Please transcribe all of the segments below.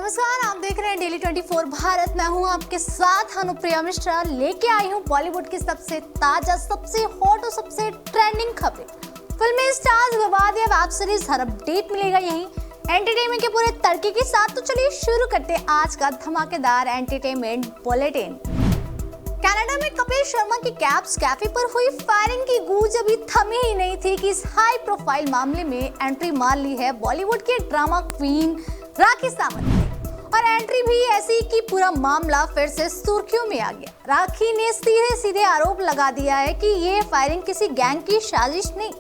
नमस्कार, आप देख रहे हैं डेली 24 भारत। मैं हूं आपके साथ अनुप्रिया मिश्रा। लेके आई हूं बॉलीवुड की सबसे ताजा, सबसे हॉट और सबसे ट्रेंडिंग खबरें। फिल्मी स्टार्स, विवाद या वेब सीरीज, हर अपडेट मिलेगा यहीं एंटरटेनमेंट के पूरे तड़के के साथ। तो चलिए शुरू करते हैं आज का धमाकेदार एंटरटेनमेंट बुलेटिन। कनाडा में कपिल शर्मा की कैब्स कैफे पर हुई फायरिंग की गूंज अभी थमी ही नहीं थी कि इस हाई प्रोफाइल मामले में एंट्री मार ली है बॉलीवुड के ड्रामा क्वीन राखी सावंत ने। और एंट्री भी ऐसी कि पूरा मामला फिर से सुर्खियों में आ गया। राखी ने सीधे सीधे आरोप लगा दिया है कि ये फायरिंग किसी गैंग की साजिश नहीं,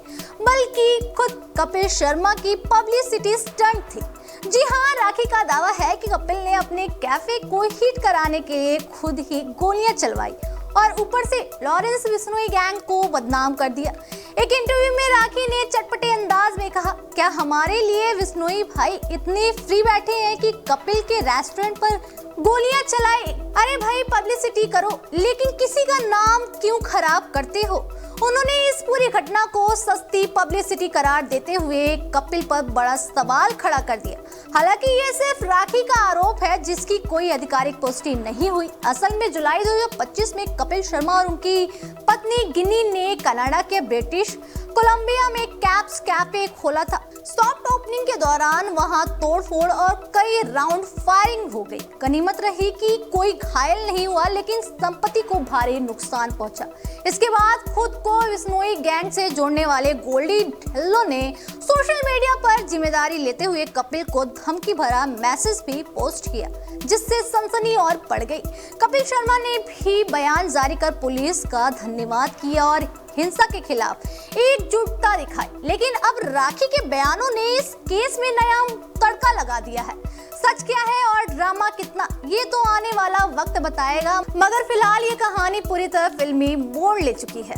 बल्कि खुद कपिल शर्मा की पब्लिसिटी स्टंट थी। जी हाँ, राखी का दावा है कि कपिल ने अपने कैफे को हिट कराने के लिए खुद ही गोलियां चलवाई और ऊपर से लॉरेंस बिश्नोई गैंग को बदनाम कर दिया। एक इंटरव्यू में राखी ने चटपटे अंदाज में कहा, क्या हमारे लिए बिश्नोई भाई इतने फ्री बैठे हैं कि कपिल के रेस्टोरेंट पर गोलियां चलाए? अरे भाई, पब्लिसिटी करो, लेकिन किसी का नाम क्यों खराब करते हो? उन्होंने इस पूरी घटना को सस्ती पब्लिसिटी करार देते हुए कपिल पर बड़ा सवाल खड़ा कर दिया। हालांकि ये सिर्फ राखी का आरोप है, जिसकी कोई आधिकारिक पुष्टि नहीं हुई। असल में जुलाई 2025 में कपिल शर्मा और उनकी पत्नी गिनी ने कनाडा के ब्रिटिश कोलंबिया में कैब्स कैफे खोला था। सॉफ्ट ओपनिंग के दौरान वहां तोड़फोड़ और कई राउंड फायरिंग हो गई। गनीमत रही कि कोई घायल नहीं हुआ, लेकिन संपत्ति को भारी नुकसान पहुंचा। इसके बाद खुद को बिश्नोई गैंग से जोड़ने वाले गोल्डी ढिल्लों ने सोशल मीडिया पर जिम्मेदारी लेते हुए कपिल को धमकी भरा मैसेज भी पोस्ट किया, जिससे सनसनी और बढ़ गई। कपिल शर्मा ने भी बयान जारी कर पुलिस का धन्यवाद किया और हिंसा के खिलाफ एकजुटता दिखाई। लेकिन अब राखी के बयानों ने इस केस में नया तड़का लगा दिया है। सच क्या है और ड्रामा कितना, ये तो आने वाला वक्त बताएगा, मगर फिलहाल ये कहानी पूरी तरह फिल्मी मोड़ ले चुकी है।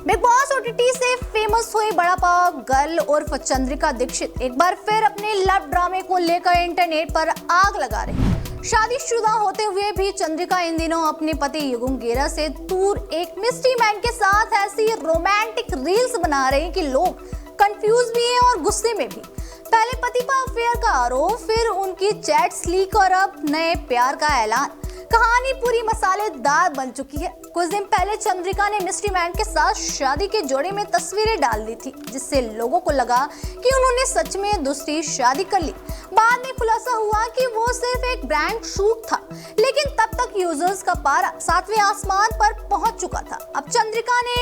बिग बॉस ओटीटी से फेमस हुई बड़ा पाव गर्ल उर्फ चंद्रिका दीक्षित एक बार फिर अपने लव ड्रामे को लेकर इंटरनेट पर आग लगा रही। शादीशुदा होते हुए भी चंद्रिका इन दिनों अपने पति युगम गेरा से दूर एक मिस्ट्री मैन के साथ ऐसी रोमांटिक रील्स बना रही हैं कि लोग कंफ्यूज भी हैं और गुस्से में भी। पहले पति पर अफेयर का आरोप, फिर उनकी चैट्स लीक और अब नए प्यार का ऐलान। कहानी पूरी मसालेदार बन चुकी है। कुछ दिन पहले चंद्रिका ने मिस्ट्री मैन के साथ शादी के जोड़े में तस्वीरें डाल दी थी, जिससे लोगों को लगा कि उन्होंने सच में दूसरी शादी कर ली। बाद में खुलासा हुआ कि वो सिर्फ एक ब्रांड शूट था, लेकिन तब तक यूजर्स का पारा 7वें आसमान पर पहुंच चुका था। अब चंद्रिका ने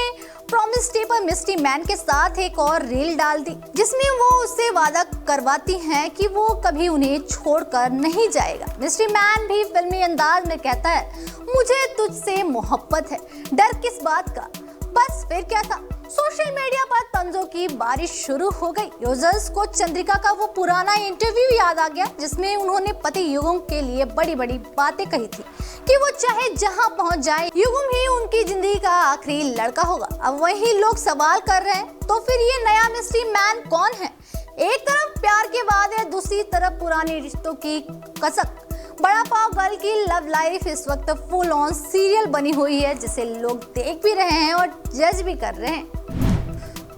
प्रॉमिस डे पर मिस्ट्री मैन के साथ एक और रील डाल दी, जिसमें वो उससे वादा करवाती हैं कि वो कभी उन्हें छोड़कर नहीं जाएगा। मिस्ट्री मैन भी फिल्मी अंदाज में कहता है, मुझे तुझसे मोहब्बत है, डर किस बात का। बस फिर क्या था, सोशल मीडिया पर तंजों की बारिश शुरू हो गई। यूजर्स को चंद्रिका का वो पुराना इंटरव्यू याद आ गया, जिसमें उन्होंने पति युगम के लिए बड़ी बड़ी बातें कही थी कि वो चाहे जहां पहुंच जाए, युगम ही उनकी जिंदगी का आखिरी लड़का होगा। अब वही लोग सवाल कर रहे हैं, तो फिर ये नया मिस्ट्री मैन कौन है? एक तरफ प्यार के वादे, दूसरी तरफ पुराने रिश्तों की कसक। बड़ा पाव गर्ल की लव लाइफ इस वक्त फुल ऑन सीरियल बनी हुई है, जिसे लोग देख भी रहे हैं और जज भी कर रहे हैं।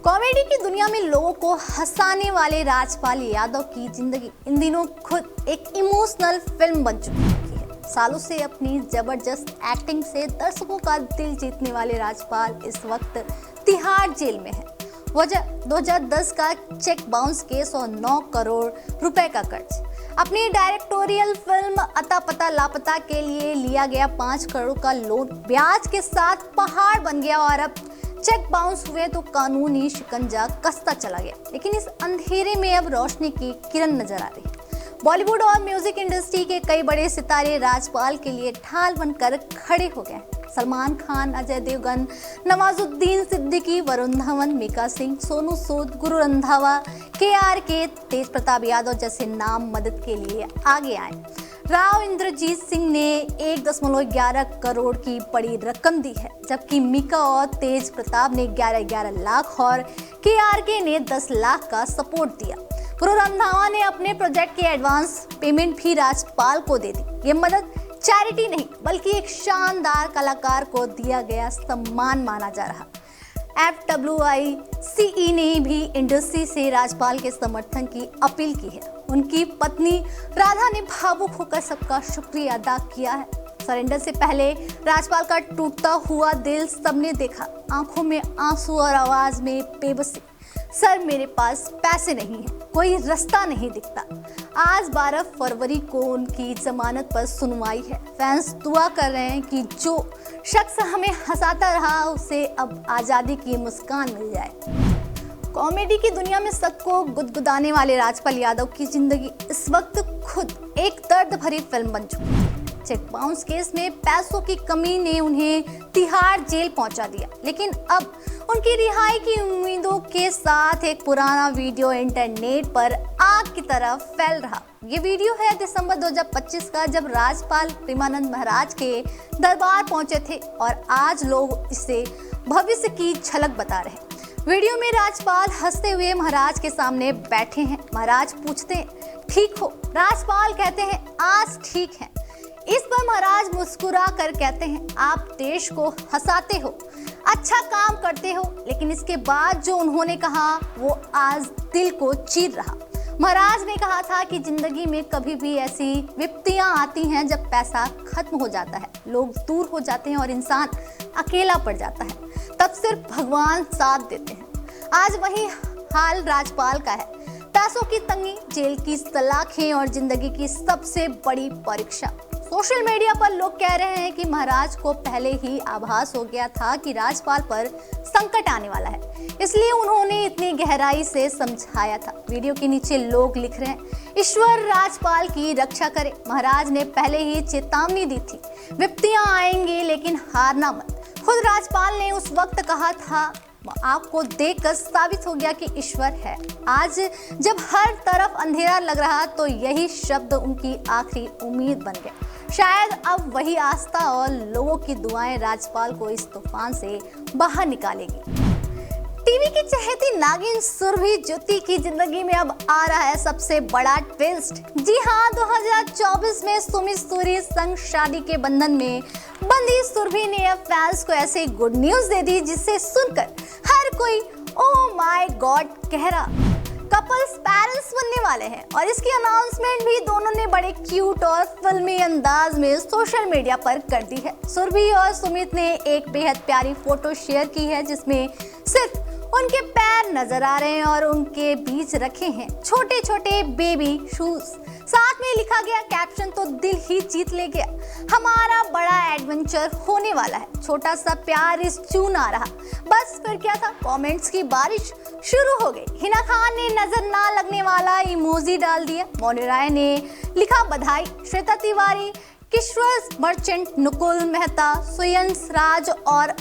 कॉमेडी की दुनिया में लोगों को हंसाने वाले राजपाल यादव की जिंदगी इन दिनों खुद एक इमोशनल फिल्म बन चुकी है। सालों से अपनी जबरदस्त एक्टिंग से दर्शकों का दिल जीतने वाले राजपाल इस वक्त तिहाड़ जेल में है। वजह 2010 का चेक बाउंस केस और 9 करोड़ रुपए का कर्ज। अपनी डायरेक्टोरियल फिल्म अता पता लापता के लिए लिया गया 5 करोड़ का लोन ब्याज के साथ पहाड़ बन गया और अब चेक बाउंस हुए तो कानूनी शिकंजा कसता चला गया। लेकिन इस अंधेरे में अब रोशनी की किरण नजर आ रही है। बॉलीवुड और म्यूजिक इंडस्ट्री के कई बड़े सितारे राजपाल के लिए ढाल बनकर खड़े हो गए। सलमान खान, अजय देवगन, नवाजुद्दीन सिद्दीकी, वरुण धवन, मीका सिंह, सोनू सूद, गुरु रंधावा, KRK, तेज प्रताप यादव जैसे नाम मदद के लिए आगे आए। राव इंद्रजीत सिंह ने 1.11 करोड़ की बड़ी रकम दी है, जबकि मीका और तेज प्रताप ने 11 लाख और KRK ने 10 लाख का सपोर्ट दिया। गुरु रंधावा ने अपने प्रोजेक्ट की एडवांस पेमेंट भी राजपाल को दे दी। ये मदद चैरिटी नहीं, बल्कि एक शानदार कलाकार को दिया गया सम्मान माना जा रहा। FWICE ने भी इंडस्ट्री से राजपाल के समर्थन की अपील की है। उनकी पत्नी राधा ने भावुक होकर सबका शुक्रिया अदा किया है। सरेंडर से पहले राजपाल का टूटता हुआ दिल सबने देखा, आंखों में आंसू और आवाज में बेबसी। सर, मेरे पास पैसे नहीं है, कोई रास्ता नहीं दिखता। आज 12 फरवरी को उनकी जमानत पर सुनवाई है। फैंस दुआ कर रहे हैं कि जो शख्स हमें हंसाता रहा उसे अब आजादी की मुस्कान मिल जाए। कॉमेडी की दुनिया में सबको गुदगुदाने वाले राजपाल यादव की जिंदगी इस वक्त खुद एक दर्द भरी फिल्म बन चुकी है। चेक बाउंस केस में पैसों की कमी ने उन्हें तिहाड़ जेल पहुंचा दिया, लेकिन अब उनकी रिहाई की उम्मीदों के साथ एक पुराना वीडियो इंटरनेट पर आग की तरह फैल रहा। ये वीडियो है दिसंबर 2025 का, जब राजपाल प्रेमानंद महाराज के दरबार पहुंचे थे और आज लोग इसे भविष्य की झलक बता रहे हैं। वीडियो में राजपाल हंसते हुए महाराज के सामने बैठे हैं। महाराज पूछते हैं, ठीक हो? राजपाल कहते हैं, आज ठीक है। इस पर महाराज मुस्कुरा कर कहते हैं, आप देश को हंसाते हो, अच्छा काम करते हो। लेकिन इसके बाद जो उन्होंने कहा वो आज दिल को चीर रहा। महाराज ने कहा था कि जिंदगी में कभी भी ऐसी विपत्तियां आती हैं जब पैसा खत्म हो जाता है, लोग दूर हो जाते हैं और इंसान अकेला पड़ जाता है, तब सिर्फ भगवान साथ देते हैं। आज वही हाल राजपाल का है। पैसों की तंगी, जेल की सलाखें और जिंदगी की सबसे बड़ी परीक्षा। सोशल मीडिया पर लोग कह रहे हैं कि महाराज को पहले ही आभास हो गया था कि राजपाल पर संकट आने वाला है, इसलिए उन्होंने इतनी गहराई से समझाया था। वीडियो के नीचे लोग लिख रहे हैं, ईश्वर राजपाल की रक्षा करे। महाराज ने पहले ही चेतावनी दी थी, विपत्तियां आएंगी लेकिन हारना मत। खुद राजपाल ने उस वक्त कहा था, आपको देखकर साबित हो गया कि ईश्वर है। आज जब हर तरफ अंधेरा लग रहा तो यही शब्द उनकी आखिरी उम्मीद बन गए। शायद अब वही आस्था और लोगों की दुआएं राजपाल को इस तूफान से बाहर निकालेगी। टीवी की चहेती नागिन सुरभि ज्योति की जिंदगी में अब आ रहा है सबसे बड़ा ट्विस्ट। जी हाँ, 2024 में सुमित सूरी संग शादी के बंधन में बंदी सुरभि ने अब फैंस को ऐसे गुड न्यूज दे दी जिसे सुनकर हर कोई ओह माय गॉड कह रहा। कपल्स पेरेंट्स बनने वाले हैं और इसकी अनाउंसमेंट भी दोनों ने बड़े क्यूट और फिल्मी अंदाज में सोशल मीडिया पर कर दी है। सुरभि और सुमित ने एक बेहद प्यारी फोटो शेयर की है जिसमें सिर्फ उनके पैर नजर आ रहे हैं और उनके बीच रखे हैं छोटे छोटे बेबी शूज। साथ में लिखा गया कैप्शन तो दिल ही जीत ले गया, हमारा बड़ा एडवेंचर होने वाला है, छोटा सा प्यार इस जून आ रहा। बस फिर क्या था, कमेंट्स की बारिश शुरू हो गई। हिना खान ने नजर ना लगने वाला इमोजी डाल दिया, मौनी राय ने लिखा बधाई, श्वेता तिवारी, किश्वर मर्चेंट, नुकुल मेहता, सुयंस राज और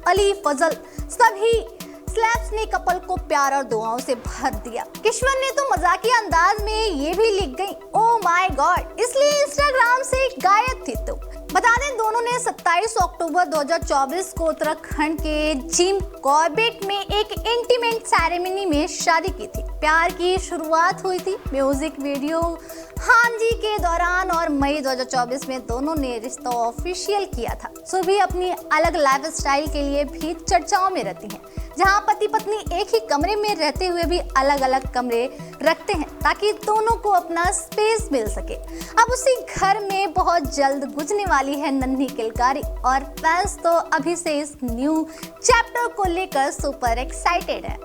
अली फजल सभी स्लैब्स ने कपल को प्यार और दुआओं से भर दिया। किश्वर ने तो मजाकिया अंदाज में ये भी लिख गई, ओह माय गॉड, इसलिए इंस्टाग्राम से गायब थी। तो बता दें, दोनों ने 27 अक्टूबर 2024 को उत्तराखंड के जिम कॉर्बेट में एक इंटीमेट सेरेमनी में शादी की थी। प्यार की शुरुआत हुई थी म्यूजिक वीडियो हांजी के दौरान और मई 2024 में दोनों ने रिश्ता ऑफिशियल किया था। सुरभि अपनी अलग लाइफ स्टाइल के लिए भी चर्चाओं में रहती हैं, जहां पति पत्नी एक ही कमरे में रहते हुए भी अलग अलग कमरे रखते हैं ताकि दोनों को अपना स्पेस मिल सके। अब उसी घर में बहुत जल्द गुजरने वाली है नन्ही किलकारी और फैंस तो अभी से इस न्यू चैप्टर को लेकर सुपर एक्साइटेड है।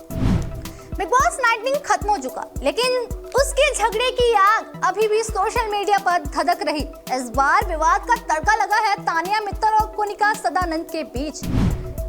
बिग बॉस 19 खत्म हो चुका, लेकिन उसके झगड़े की आग अभी भी सोशल मीडिया पर धधक रही। इस बार विवाद का तड़का लगा है तानिया मित्तल और कुनिका सदानंद के बीच।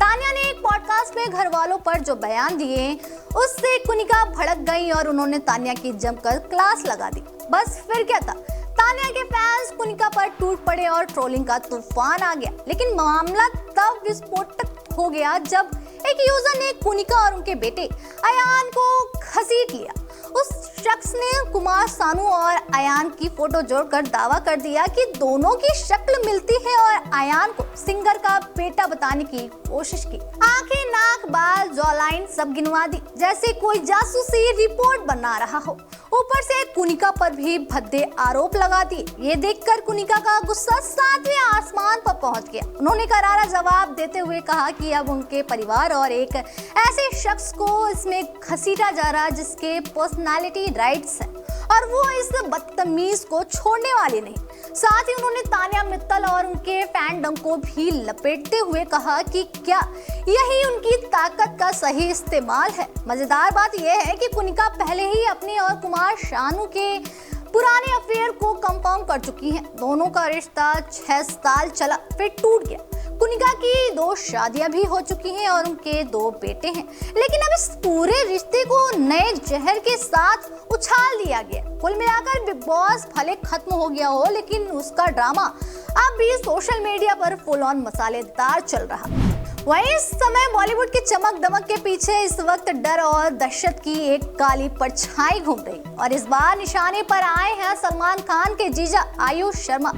तानिया ने एक पॉडकास्ट में घर वालों पर जो बयान दिए उससे कुनिका भड़क गई और उन्होंने तानिया की जमकर क्लास लगा दी। बस फिर क्या था, तानिया के फैंस कुनिका पर टूट पड़े और ट्रोलिंग का तूफान आ गया। लेकिन मामला तब विस्फोटक हो गया जब एक यूजर ने कुनिका और उनके बेटे अयान को घसीट लिया। उस शख्स ने कुमार सानू और अयान की फोटो जोड़कर दावा कर दिया कि दोनों की शक्ल मिलती है और अयान को सिंगर का बेटा बताने की कोशिश की। आंखें, नाक, बाल, जॉलाइन सब गिनवा दी जैसे कोई जासूसी रिपोर्ट बना रहा हो। ऊपर से कुनिका पर भी भद्दे आरोप लगा दिए। ये देखकर कुनिका का गुस्सा 7वें आसमान पर पहुंच गया। उन्होंने करारा जवाब देते हुए कहा कि अब उनके परिवार और एक ऐसे शख्स को इसमें घसीटा जा रहा जिसके पर्सनालिटी राइट्स है और वो इस बदतमीज को छोड़ने वाली नहीं। साथ ही उन्होंने तानिया मित्तल और उनके फैंडम को भी लपेटते हुए कहा कि क्या यही उनकी ताकत का सही इस्तेमाल है। मजेदार बात यह है कि कुनिका पहले ही अपनी और कुमार सानू के पुराने अफेयर को कंफर्म कर चुकी हैं। दोनों का रिश्ता 6 साल चला फिर टूट गया। कुनिका की 2 शादियां भी हो चुकी हैं और उनके 2 बेटे हैं, लेकिन अब इस पूरे रिश्ते को नए जहर के साथ उछाल दिया गया। कुल मिलाकर बिग बॉस भले खत्म हो गया हो, लेकिन उसका ड्रामा अब भी सोशल मीडिया पर फुल ऑन मसालेदार चल रहा। वहीं इस समय बॉलीवुड की चमक दमक के पीछे इस वक्त डर और दहशत की एक काली परछाई घूम रही और इस बार निशाने पर आए हैं सलमान खान के जीजा आयुष शर्मा।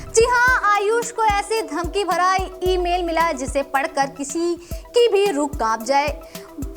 जी हाँ, आयुष को ऐसे धमकी भरा ईमेल मिला जिसे पढ़कर किसी की भी रूह कांप जाए।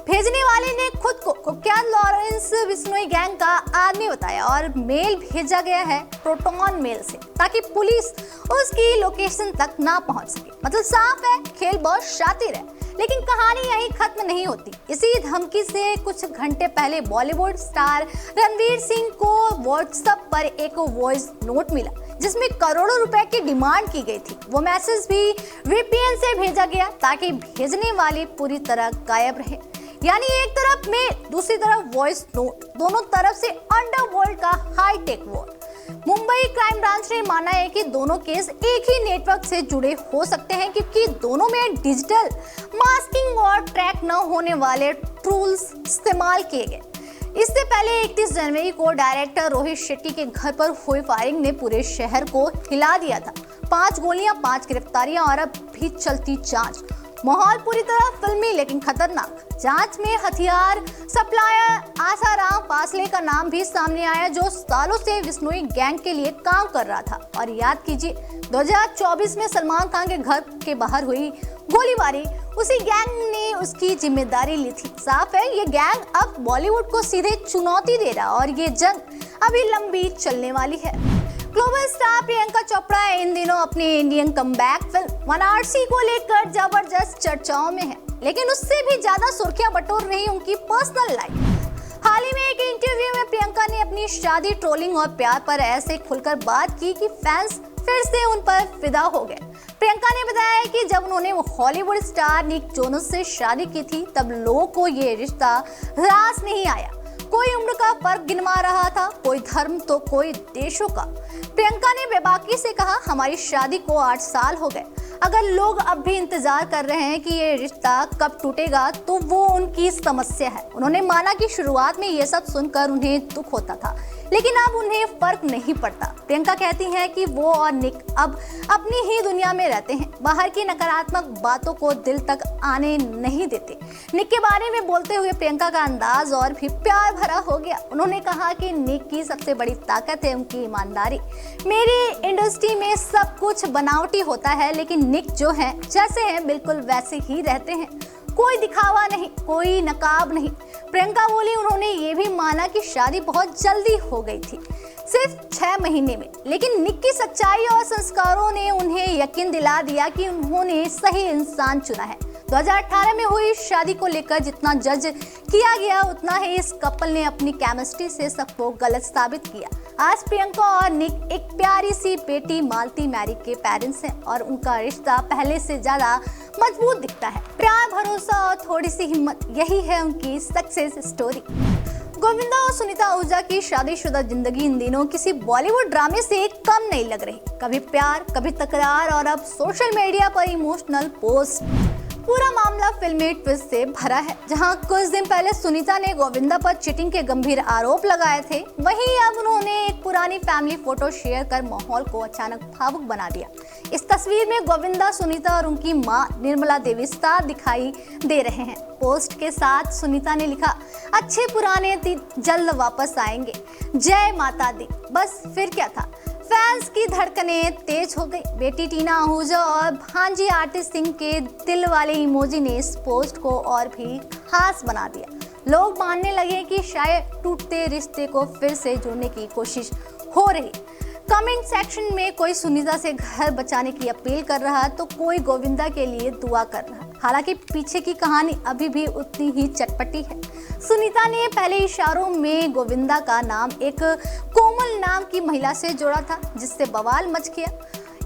भेजने वाले ने खुद को कुख्यात लॉरेंस बिश्नोई गैंग का आदमी बताया और मेल भेजा गया है प्रोटॉन मेल से ताकि पुलिस उसकी लोकेशन तक ना पहुंच सके। मतलब साफ है, खेल बहुत शातिर है। लेकिन कहानी यहीं खत्म नहीं होती। इसी धमकी से कुछ घंटे पहले बॉलीवुड स्टार रणवीर सिंह को व्हाट्सएप पर एक वॉइस नोट मिला जिसमें करोड़ों रुपए की डिमांड की गई थी। वो मैसेज भी वीपीएन से भेजा गया ताकि भेजने वाले पूरी तरह गायब रहे। यानी एक तरफ में दूसरी तरफ वॉइस नोट, दोनों तरफ से अंडरवर्ल्ड का hi tech war. Mumbai crime branch ने माना है कि दोनों केस एक ही नेटवर्क से जुड़े हो सकते हैं क्योंकि दोनों में डिजिटल मास्किंग और ट्रैक न होने वाले टूल्स इस्तेमाल किए गए। इससे पहले 31 जनवरी को डायरेक्टर रोहित शेट्टी के घर पर हुई फायरिंग ने पूरे शहर को हिला दिया था। 5 गोलियां, 5 गिरफ्तारियां और अब भी चलती जांच। माहौल पूरी तरह फिल्मी लेकिन खतरनाक। जांच में हथियार सप्लायर आसाराम फासले का नाम भी सामने आया जो सालों से बिश्नोई गैंग के लिए काम कर रहा था। और याद कीजिए 2024 में सलमान खान के घर के बाहर हुई गोलीबारी उसी गैंग ने उसकी जिम्मेदारी ली थी। साफ है ये गैंग अब बॉलीवुड को सीधे चुनौती दे रहा और ये जंग अभी लंबी चलने वाली है। ग्लोबल स्टार प्रियंका चोपड़ा इन दिनों अपनी इंडियन कमबैक फिल्म वाराणसी को लेकर जबरदस्त चर्चाओं में है, लेकिन उससे भी ज्यादा सुर्खियां बटोर रही उनकी पर्सनल लाइफ। हाल ही में एक इंटरव्यू में प्रियंका ने अपनी शादी, ट्रोलिंग और प्यार पर ऐसे खुलकर बात की कि फैंस फिर से उन पर फिदा हो गए। प्रियंका ने बताया कि जब उन्होंने हॉलीवुड स्टार निक जोनस से शादी की थी तब लोगों को ये रिश्ता रास नहीं आया। कोई उम्र का फर्क गिनवा रहा था, कोई धर्म तो कोई देशों का। प्रियंका ने बेबाकी से कहा, हमारी शादी को 8 साल हो गए। अगर लोग अब भी इंतजार कर रहे हैं कि ये रिश्ता कब टूटेगा तो वो उनकी समस्या है। उन्होंने माना कि शुरुआत में ये सब सुनकर उन्हें दुख होता था, लेकिन अब उन्हें फर्क नहीं पड़ता। प्रियंका कहती हैं कि वो और निक अब अपनी ही दुनिया में रहते हैं, बाहर की नकारात्मक बातों को दिल तक आने नहीं देते। निक के बारे में बोलते हुए प्रियंका का अंदाज और भी प्यार भरा हो गया। उन्होंने कहा कि निक की सबसे बड़ी ताकत है उनकी ईमानदारी। मेरी इंडस्ट्री में सब कुछ बनावटी होता है, लेकिन निक जो है जैसे हैं बिल्कुल वैसे ही रहते हैं। कोई दिखावा नहीं, कोई नकाब नहीं। प्रियंका बोली उन्होंने ये भी माना कि शादी बहुत जल्दी हो गई थी, सिर्फ 6 महीने में, लेकिन निक की सच्चाई और संस्कारों ने उन्हें यकीन दिला दिया कि उन्होंने सही इंसान चुना है। 2018 में हुई शादी को लेकर जितना जज किया गया उतना ही इस कपल ने अपनी केमिस्ट्री से सबको गलत साबित किया। आज प्रियंका और निक एक प्यारी सी बेटी मालती मैरी के पेरेंट्स हैं और उनका रिश्ता पहले से ज्यादा मजबूत दिखता है। प्यार, भरोसा और थोड़ी सी हिम्मत, यही है उनकी सक्सेस स्टोरी। गोविंदा और सुनीता आहूजा की शादीशुदा जिंदगी इन दिनों किसी बॉलीवुड ड्रामे से कम नहीं लग रही। कभी प्यार, कभी तकरार और अब सोशल मीडिया पर इमोशनल पोस्ट। पूरा मामला फिल्मी ट्विस्ट से भरा है। जहां कुछ दिन पहले सुनीता ने गोविंदा पर चीटिंग के गंभीर आरोप लगाए थे, वहीं अब उन्होंने एक पुरानी फैमिली फोटो शेयर कर माहौल को अचानक भावुक बना दिया। इस तस्वीर में गोविंदा, सुनीता और उनकी मां निर्मला देवी साथ दिखाई दे रहे हैं। पोस्ट के साथ सुनीता ने लिखा, अच्छे पुराने दिन जल्द वापस आएंगे, जय माता दी। बस फिर क्या था, फैंस की धड़कनें तेज हो गई। बेटी टीना आहूजा और भांजी आरती सिंह के दिल वाले इमोजी ने इस पोस्ट को और भी खास बना दिया। लोग मानने लगे कि शायद टूटते रिश्ते को फिर से जोड़ने की कोशिश हो रही। कमेंट सेक्शन में कोई सुनीता से घर बचाने की अपील कर रहा तो कोई गोविंदा के लिए दुआ कर रहा। हालांकि पीछे की कहानी अभी भी उतनी ही चटपटी है। सुनीता ने पहले इशारों में गोविंदा का नाम एक कोमल नाम की महिला से जोड़ा था, जिससे बवाल मच गया।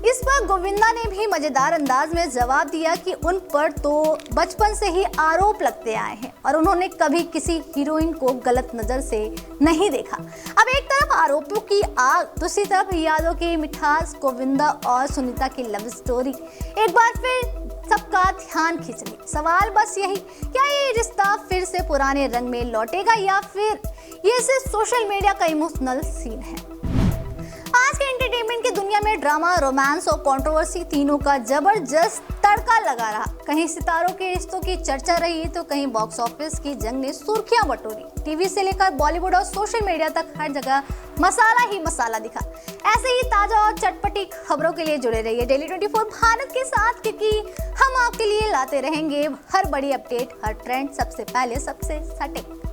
इस पर गोविंदा ने भी मजेदार अंदाज में जवाब दिया कि उन पर तो बचपन से ही आरोप लगते आए हैं और उन्होंने कभी किसी हीरोइन को गलत नजर से नहीं देखा। अब एक तरफ आरोपों की आग, दूसरी तरफ यादों की मिठास, गोविंदा और सुनीता की लव स्टोरी एक बार फिर सबका ध्यान खींच ली। सवाल बस यही, क्या ये रिश्ता फिर से पुराने रंग में लौटेगा या फिर ये सिर्फ सोशल मीडिया का इमोशनल सीन है। आज के एंटरटेनमेंट की दुनिया में ड्रामा, रोमांस और कंट्रोवर्सी तीनों का जबरदस्त तड़का लगा रहा। कहीं सितारों के रिश्तों की चर्चा रही तो कहीं बॉक्स ऑफिस की जंग ने सुर्खियां बटोरी। टीवी से लेकर बॉलीवुड और सोशल मीडिया तक हर जगह मसाला ही मसाला दिखा। ऐसे ही ताजा और चटपटी खबरों के लिए जुड़े रहिए डेली 24 भारत के साथ, क्योंकि हम आपके लिए लाते रहेंगे हर बड़ी अपडेट, हर ट्रेंड सबसे पहले, सबसे सटीक।